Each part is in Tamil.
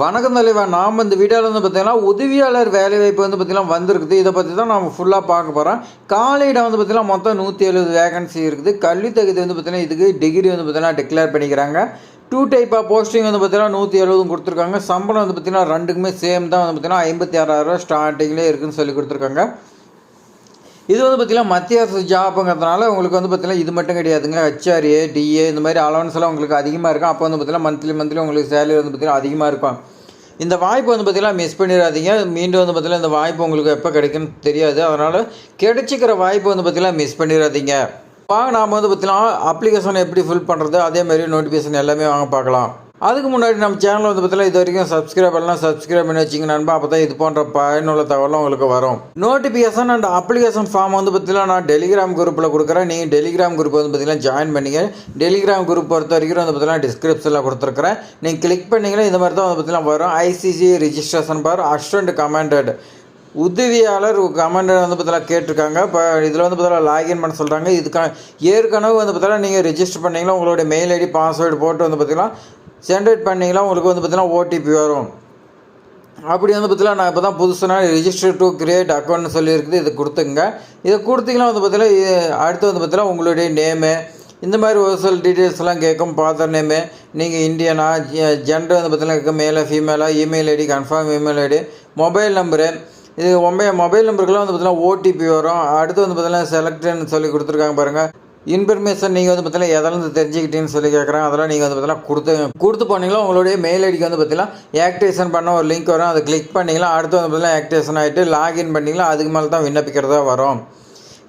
வணக்கம் தலைவா. நாம் இந்த வீடியோவில் வந்து பார்த்தீங்கன்னா உதவியாளர் வேலைவாய்ப்பு வந்து பார்த்தீங்கன்னா வந்திருக்குது. இதை பற்றி தான் நம்ம ஃபுல்லாக பார்க்க போகிறோம். காலையில் வந்து பார்த்தீங்கன்னா மொத்தம் 170 வேகன்சி இருக்குது. கல்வி தகுதி வந்து பார்த்தீங்கன்னா இதுக்கு டிகிரி வந்து பார்த்தீங்கன்னா டிக்ளேர் பண்ணிக்கிறாங்க. 2 டைப் ஆஃப் போஸ்டிங் வந்து பார்த்தீங்கன்னா 170 கொடுத்துருக்காங்க. சம்பளம் வந்து பார்த்தீங்கன்னா ரெண்டுக்குமே சேம் தான். வந்து பார்த்தீங்கன்னா 56,000 ஸ்டார்டிங்லேயே இருக்குதுன்னு சொல்லி கொடுத்துருக்காங்க. இது வந்து பார்த்திங்கன்னா மத்திய அரசு ஜாப்புங்கிறதுனால உங்களுக்கு வந்து பார்த்திங்கன்னா இது மட்டும் கிடையாதுங்க. ஹெச்ஆர்ஏ டிஏ இந்த மாதிரி அலவன்ஸ் எல்லாம் உங்களுக்கு அதிகமாக இருக்கும். அப்போ வந்து பார்த்திங்கன்னா மந்த்லி உங்களுக்கு சேலரி வந்து பார்த்திங்கன்னா அதிகமாக இருக்கும். இந்த வாய்ப்பு வந்து பார்த்திங்கன்னா மிஸ் பண்ணிடாதீங்க. மீண்டும் வந்து பார்த்திங்கன்னா இந்த வாய்ப்பு உங்களுக்கு எப்போ கிடைக்குன்னு தெரியாது. அதனால் கிடைச்சிக்கிற வாய்ப்பு வந்து பார்த்திங்கன்னா மிஸ் பண்ணிடாதீங்க. நாம் வந்து பார்த்திங்கன்னா அப்ளிகேஷன் எப்படி ஃபில் பண்ணுறது, அதேமாதிரி நோட்டிஃபிகேஷன் எல்லாமே வாங்க பார்க்கலாம். அதுக்கு முன்னாடி நம்ம சேனல் வந்து பார்த்தீங்கன்னா இது வரைக்கும் சப்ஸ்கிரைப் பண்ணி வச்சிங்க நண்பா. அப்போ தான் இது போன்ற பயனுள்ள தகவலும் உங்களுக்கு வரும். நோட்டிஃபிகேஷன் அண்ட் அப்ளிகேஷன் ஃபார்ம் வந்து பார்த்தீங்கன்னா நான் டெலிகிராம் குரூப்பில் கொடுக்குறேன். நீங்கள் டெலிகிராம் குரூப் வந்து பார்த்தீங்கன்னா ஜாயின் பண்ணிங்க. டெலிகிராம் குரூப் பொறுத்த வரைக்கும் வந்து பார்த்தீங்கன்னா டிஸ்கிரிப்ஷனில் கொடுத்துருக்குறேன். நீங்கள் கிளிக் பண்ணிங்கன்னா இந்த மாதிரி தான் வந்து பார்த்தீங்கன்னா வரும். ஐசிசி ரிஜிஸ்ட்ரேஷன் பார் அசிஸ்டன்ட் கமாண்டட் உதவியாளர் கமாண்டர் வந்து பார்த்தீங்கன்னா கேட்டிருக்காங்க. இப்போ இதில் வந்து பார்த்தீங்கன்னா லாகின் பண்ண சொல்கிறாங்க. இதுக்கான ஏற்கனவே வந்து பார்த்தீங்கன்னா நீங்கள் ரிஜிஸ்டர் பண்ணிங்கன்னா உங்களுடைய மெயில் ஐடி பாஸ்வேர்டு போட்டு வந்து பார்த்தீங்கன்னா ஜென்ரேட் பண்ணிங்களா உங்களுக்கு வந்து பார்த்தீங்கன்னா ஓடிபி வரும். அப்படி வந்து பார்த்தீங்கன்னா நான் இப்போ தான் புதுசுனா ரிஜிஸ்டர் டு கிரியேட் அக்கௌண்ட்னு சொல்லியிருக்குது. இது கொடுத்துங்க. இதை கொடுத்தீங்கன்னா வந்து பார்த்தீங்கன்னா அடுத்து வந்து பார்த்தீங்கன்னா உங்களுடைய நேமு இந்த மாதிரி ஒரு சில டீட்டெயில்ஸ்லாம் கேட்கும். ஃபாதர் நேமு, நீங்கள் இந்தியனா, ஜெண்டர் வந்து பார்த்தீங்கன்னா மேலே ஃபீமேலா, email ID confirm email ID, mobile number. இது மொபைல் நம்பருக்குலாம் வந்து பார்த்தீங்கன்னா ஓடிபி வரும். அடுத்து வந்து பார்த்தீங்கன்னா செலக்ட்னு சொல்லி கொடுத்துருக்காங்க பாருங்கள். இன்ஃபர்மேஷன் நீங்கள் வந்து பார்த்தீங்கன்னா எதெல்லாம் தெரிஞ்சுக்கிட்டேன்னு சொல்லி கேட்குறேன். அதெல்லாம் நீங்கள் வந்து பார்த்தீங்கன்னா கொடுத்து போனீங்களா உங்களுடைய மெயில் ஐடிக்கு வந்து பார்த்தீங்கன்னா ஆக்டிவேஷன் பண்ண ஒரு லிங்க் வரும். அதை கிளிக் பண்ணிங்களா அடுத்து வந்து பார்த்தீங்கன்னா ஆக்டிவேஷன் ஆகிட்டு லாகின் பண்ணிங்களா அதுக்கு மேலே தான் விண்ணப்பிக்கிறதா வரும்.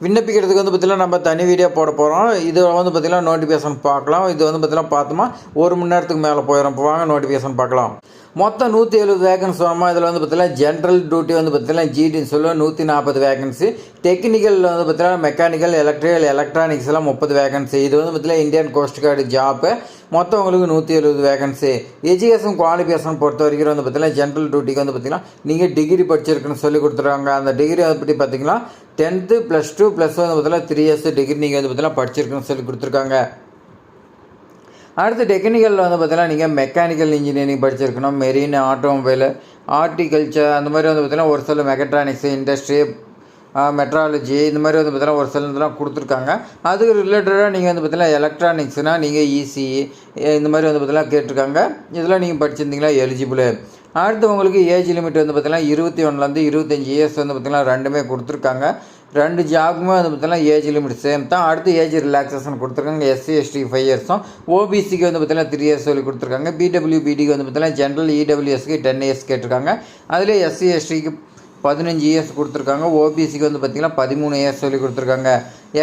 விண்ணப்பிக்கிறதுக்கு வந்து பார்த்தீங்கன்னா நம்ம தனி வீடியோ போட போகிறோம். இது வந்து பார்த்தீங்கன்னா நோட்டிஃபிகேஷன் பார்க்கலாம். இது வந்து பார்த்தீங்கன்னா பார்த்தோமா 1 மணி நேரத்துக்கு மேலே போயிடும். இப்போ வாங்க நோட்டிஃபிகேஷன் பார்க்கலாம். மொத்தம் 170 வேகன்சி வருமா. இதில் வந்து பார்த்தீங்கன்னா ஜென்ரல் டியூட்டி வந்து பார்த்தீங்கன்னா ஜிடின்னு சொல்லுவோம் 140 வேகன்சி. டெக்னிக்கலில் வந்து பார்த்தீங்கன்னா மெக்கானிக்கல், எலக்ட்ரிக்கல், எலக்ட்ரானிக்ஸ் எல்லாம் 30 வேகன்சி. இது வந்து பார்த்தீங்கன்னா இந்தியன் கோஸ்ட் கார்டு ஜாப்பு. மொத்தம் உங்களுக்கு 170 வேகன்சி. எஜுகேஷன் குவாலிஃபிகேஷன் பொறுத்த வரைக்கும் வந்து பார்த்தீங்கன்னா ஜென்ரல் டியூட்டிக்கு வந்து பார்த்தீங்கன்னா நீங்கள் டிகிரி படிச்சிருக்குன்னு சொல்லி கொடுத்துருக்காங்க. அந்த டிகிரி அதை பற்றி பார்த்தீங்கன்னா 10th +2 + வந்து பார்த்தீங்கன்னா 3 years டிகிரி நீங்கள் வந்து பார்த்தீங்கன்னா படிச்சிருக்குன்னு சொல்லி கொடுத்துருக்காங்க. அடுத்து டெக்னிக்கலில் வந்து பார்த்தீங்கன்னா நீங்கள் மெக்கானிக்கல் இன்ஜினியரிங் படிச்சிருக்கணும். மெரீன், ஆட்டோமொபைல், ஹார்டிகல்ச்சர் அந்த மாதிரி வந்து பார்த்தீங்கன்னா ஒரு சில மெக்கட்ரானிக்ஸ், இண்டஸ்ட்ரி, மெட்ராலஜி இந்த மாதிரி வந்து பார்த்தீங்கன்னா ஒரு சில இதெல்லாம் கொடுத்துருக்காங்க. அதுக்கு ரிலேட்டடாக நீங்கள் வந்து பார்த்தீங்கன்னா எலக்ட்ரானிக்ஸ்னால் நீங்கள் இசிஇ இந்த மாதிரி வந்து பார்த்தீங்கன்னா கேட்டிருக்காங்க. இதெல்லாம் நீங்கள் படிச்சிருந்தீங்களா எலிஜிபிள். அடுத்து உங்களுக்கு ஏஜ் லிமிட் வந்து பார்த்தீங்கன்னா 21லேருந்து 25 இயர்ஸ் வந்து பார்த்தீங்கன்னா ரெண்டுமே கொடுத்துருக்காங்க. 2 ஜாபுமே வந்து பார்த்தீங்கன்னா ஏஜ் லிமிட் சேம் தான். அடுத்து ஏஜ் ரிலாக்ஸேஷன் கொடுத்துருக்காங்க. SC ST 5 இயர்ஸும், ஓபிசிக்கு வந்து பார்த்தீங்கன்னா 3 இயர்ஸ் சொல்லி கொடுத்துருக்காங்க. பிடபிள்யூபிடிக்கு வந்து பார்த்தீங்கன்னா ஜென்ரல் இடபிள்யூஎஸ்க்கு 10 இயர்ஸ் கேட்டிருக்காங்க. அதில் SC STக்கு 15 இயர்ஸ் கொடுத்துருக்காங்க. ஓபிசிக்கு வந்து பார்த்திங்கன்னா 13 இயர்ஸ் சொல்லி கொடுத்துருக்காங்க.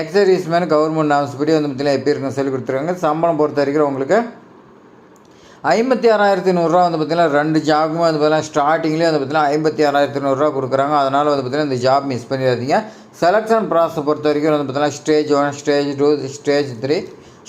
எக்ஸர்வீஸ் மேன் கவர்மெண்ட் நாம்ஸ் படி வந்து பார்த்திங்கன்னா எப்படி இருக்குன்னு சொல்லி கொடுத்துருக்காங்க. சம்பளம் பொறுத்த வரைக்கும் உங்களுக்கு 56,100 வந்து பார்த்திங்கன்னா 2 ஜாபுமே வந்து பார்த்தீங்கன்னா ஸ்டார்டிங்லேயே வந்து பார்த்திங்கன்னா 56,100 கொடுக்குறாங்க. அதனால் வந்து பார்த்திங்கன்னா இந்த ஜாப் மிஸ் பண்ணிடாதீங்க. செலக்ஷன் ப்ராசஸ் பொறுத்த வரைக்கும் வந்து பார்த்திங்கன்னா stage 1, stage 2, stage 3,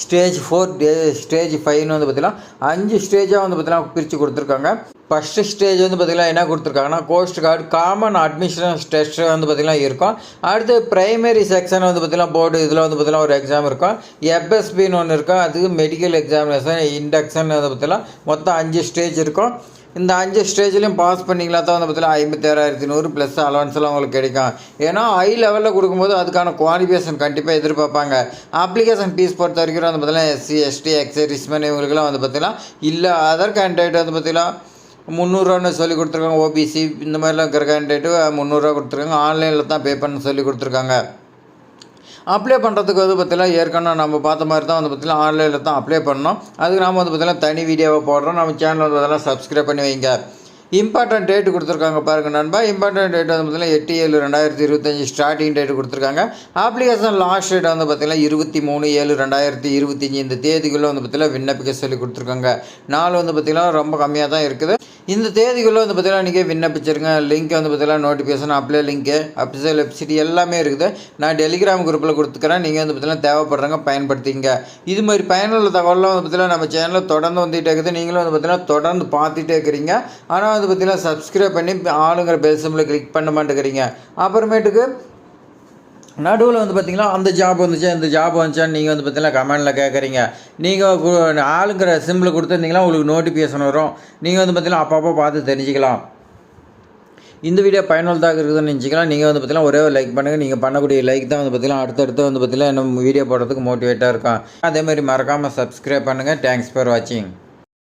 stage 4, stage 5ன்னு வந்து பார்த்திங்கன்னா 5 ஸ்டேஜாக வந்து பார்த்திங்கன்னா பிரித்து கொடுத்துருக்காங்க. ஃபஸ்ட்டு ஸ்டேஜ் வந்து பார்த்திங்கன்னா என்ன கொடுத்துருக்காங்கன்னா cost card common admission test வந்து பார்த்திங்கன்னா இருக்கும். அடுத்து ப்ரைமரி செக்ஷன் வந்து பார்த்திங்கன்னா போர்டு இதில் வந்து பார்த்திங்கன்னா ஒரு எக்ஸாம் இருக்கும். FSBன்னு ஒன்று இருக்கும். அதுக்கு மெடிக்கல் எக்ஸாமினேஷன், இண்டக்ஷன் வந்து பார்த்திங்கன்னா மொத்தம் 5 ஸ்டேஜ் இருக்கும். இந்த 5 ஸ்டேஜ்லையும் பாஸ் பண்ணிங்களா தான் வந்து பார்த்தீங்கன்னா 56,100 ப்ளஸ் அலவன்ஸ் எல்லாம் உங்களுக்கு கிடைக்கும். ஏன்னா ஹை லெவலில் கொடுக்கும்போது அதுக்கான குவாலிஃபிகேஷன் கண்டிப்பாக எதிர்பார்ப்பாங்க. அப்ளிகேஷன் ஃபீஸ் பொறுத்த வரைக்கும் வந்து பார்த்தீங்கன்னா SC ST எக்ஸர்வீஸ்மேன் இவங்களுக்குலாம் வந்து பார்த்தீங்கன்னா இல்லை அதர் கேண்டிடேட் வந்து பார்த்தீங்கன்னா 300 சொல்லி கொடுத்துருக்காங்க. ஓபிசி இந்த மாதிரிலாம் இருக்கிற கேண்டிடேட்டு 300 கொடுத்துருக்காங்க. ஆன்லைனில் தான் பே பண்ண சொல்லி கொடுத்துருக்காங்க. அப்ளை பண்ணுறதுக்கு வந்து பார்த்திங்கன்னா ஏற்கனவே நம்ம பார்த்த மாதிரி தான் வந்து பார்த்திங்கன்னா ஆன்லைனில் தான் அப்ளை பண்ணோம். அதுக்கு நாம் வந்து பார்த்திங்கன்னா தனி வீடியோவை போடுறோம். நம்ம சேனல் வந்து பார்த்திங்கன்னா சப்ஸ்கிரைப் பண்ணி வைங்க. இம்பார்ட்டன்ட் டேட்டு கொடுத்துருக்காங்க பாருங்கள் நண்பா. இம்பார்ட்டன்ட் டேட் வந்து பார்த்திங்கன்னா 8/7/2025 ஸ்டார்டிங் டேட்டு கொடுத்துருக்காங்க. அப்ளிகேஷன் லாஸ்ட் டேட் வந்து பார்த்திங்கன்னா 23/7/2025 இந்த தேதிக்குள்ளே வந்து பார்த்திங்கன்னா விண்ணப்பிக்க சொல்லி கொடுத்துருக்காங்க. நாள் வந்து பார்த்திங்கன்னா ரொம்ப கம்மியாக தான் இருக்குது. இந்த தேதிக்குள்ளே வந்து பார்த்திங்கன்னா நீங்கள் விண்ணப்பிச்சிருங்க. லிங்க் வந்து பார்த்திங்கன்னா notification, apply link, official website எல்லாமே இருக்குது. நான் டெலிகிராம் குரூப்பில் கொடுத்துக்கிறேன். நீங்கள் வந்து பார்த்திங்கன்னா தேவைப்படுறாங்க பயன்படுத்திங்க. இது மாதிரி பயனுள்ள தகவலாம் வந்து பார்த்திங்கன்னா நம்ம சேனலில் தொடர்ந்து வந்துகிட்டே இருக்குது. நீங்களும் வந்து பார்த்திங்கன்னா தொடர்ந்து பார்த்துட்டே இருக்கிறீங்க. ஆனால் வந்து பார்த்திங்கன்னா சப்ஸ்கிரைப் பண்ணி ஆளுங்கிற பெல் சிம்பிளை கிளிக் பண்ண மாட்டேங்கிறீங்க. அப்புறமேட்டுக்கு நடுவில் வந்து பார்த்திங்கன்னா அந்த ஜாப் வந்துச்சா இந்த ஜாப் வந்துச்சான்னு நீங்கள் வந்து பார்த்திங்கன்னா கமெண்டில் கேட்குறீங்க. நீங்கள் ஆளுங்கிற சிம்பிள் கொடுத்துருந்தீங்கன்னா உங்களுக்கு நோட்டிஃபிகேஷன் வரும். நீங்கள் வந்து பார்த்திங்கன்னா அப்பப்போ பார்த்து தெரிஞ்சுக்கலாம். இந்த வீடியோ பயனுள்ளதாக இருக்குதுன்னு நினச்சிக்கலாம். நீங்கள் வந்து பார்த்திங்கன்னா ஒரே ஒரு லைக் பண்ணுங்கள். நீங்கள் பண்ணக்கூடிய லைக் தான் வந்து பார்த்திங்கன்னா அடுத்தடுத்து வந்து பார்த்திங்கன்னா நம்ம வீடியோ போடுறதுக்கு மோட்டிவேட்டாக இருக்கும். அதேமாதிரி மறக்காமல் சப்ஸ்கிரைப் பண்ணுங்கள். தேங்க்ஸ் ஃபார் வாட்சிங்.